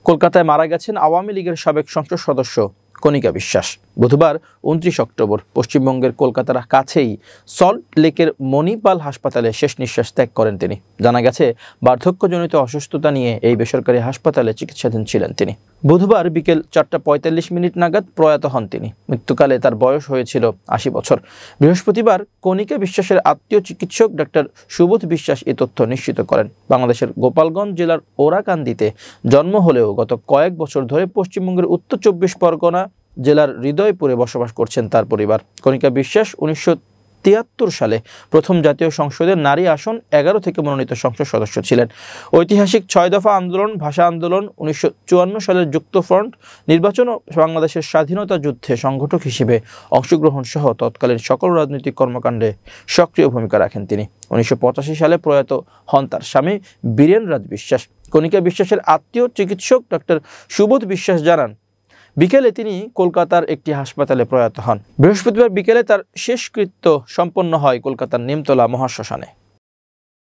কলকাতায় মারা গেছেন আওয়ামী লীগের সাবেক সংসদ সদস্য কণিকা বিশ্বাস। বুধবার 29 অক্টোবর পশ্চিমবঙ্গের কলকাতার কাছেই সল্ট লেকের মণিপাল হাসপাতালে শেষ নিঃশ্বাস ত্যাগ করেন তিনি। জানা গেছে, বার্ধক্যজনিত অসুস্থতা নিয়ে এই বেসরকারি হাসপাতালে চিকিৎসাধীন ছিলেন তিনি। বুধবার বিকেল 4:45 নাগাদ প্রয়াত হন তিনি। মৃত্যুকালে তার বয়স হয়েছিল 80 বছর। বৃহস্পতিবার কণিকা বিশ্বাসের আত্মীয় চিকিৎসক ডাক্তার সুবোধ বিশ্বাস এই তথ্য নিশ্চিত করেন। বাংলাদেশের গোপালগঞ্জ জেলার ওরাকান্দিতে জন্ম হলেও গত কয়েক বছর ধরে পশ্চিমবঙ্গের উত্তর 24 পরগনা জেলার হৃদয়পুরে বসবাস করছেন তার পরিবার। কণিকা বিশ্বাস 1973 সালে প্রথম জাতীয় সংসদের নারী আসন 11 থেকে মনোনীত সংসদ সদস্য ছিলেন। ঐতিহাসিক 6 দফা আন্দোলন, ভাষা আন্দোলন, 1954 সালের যুক্তফ্রন্ট নির্বাচন ও বাংলাদেশের স্বাধীনতা যুদ্ধে সংগঠক হিসেবে অংশগ্রহণ সহ তৎকালীন সকল রাজনৈতিক কর্মকাণ্ডে সক্রিয় ভূমিকা রাখেন তিনি। 1985 সালে প্রয়াত হন তার স্বামী বীরেন রাজ বিশ্বাস। কণিকা বিশ্বাসের আত্মীয় চিকিৎসক ডাক্তার সুবোধ বিশ্বাস জানান, বিকেলে তিনি কলকাতার একটি হাসপাতালে প্রয়াত হন। বৃহস্পতিবার বিকেলে তার শেষকৃত্য সম্পন্ন হয় কলকাতার নিমতলা মহাশ্মশানে।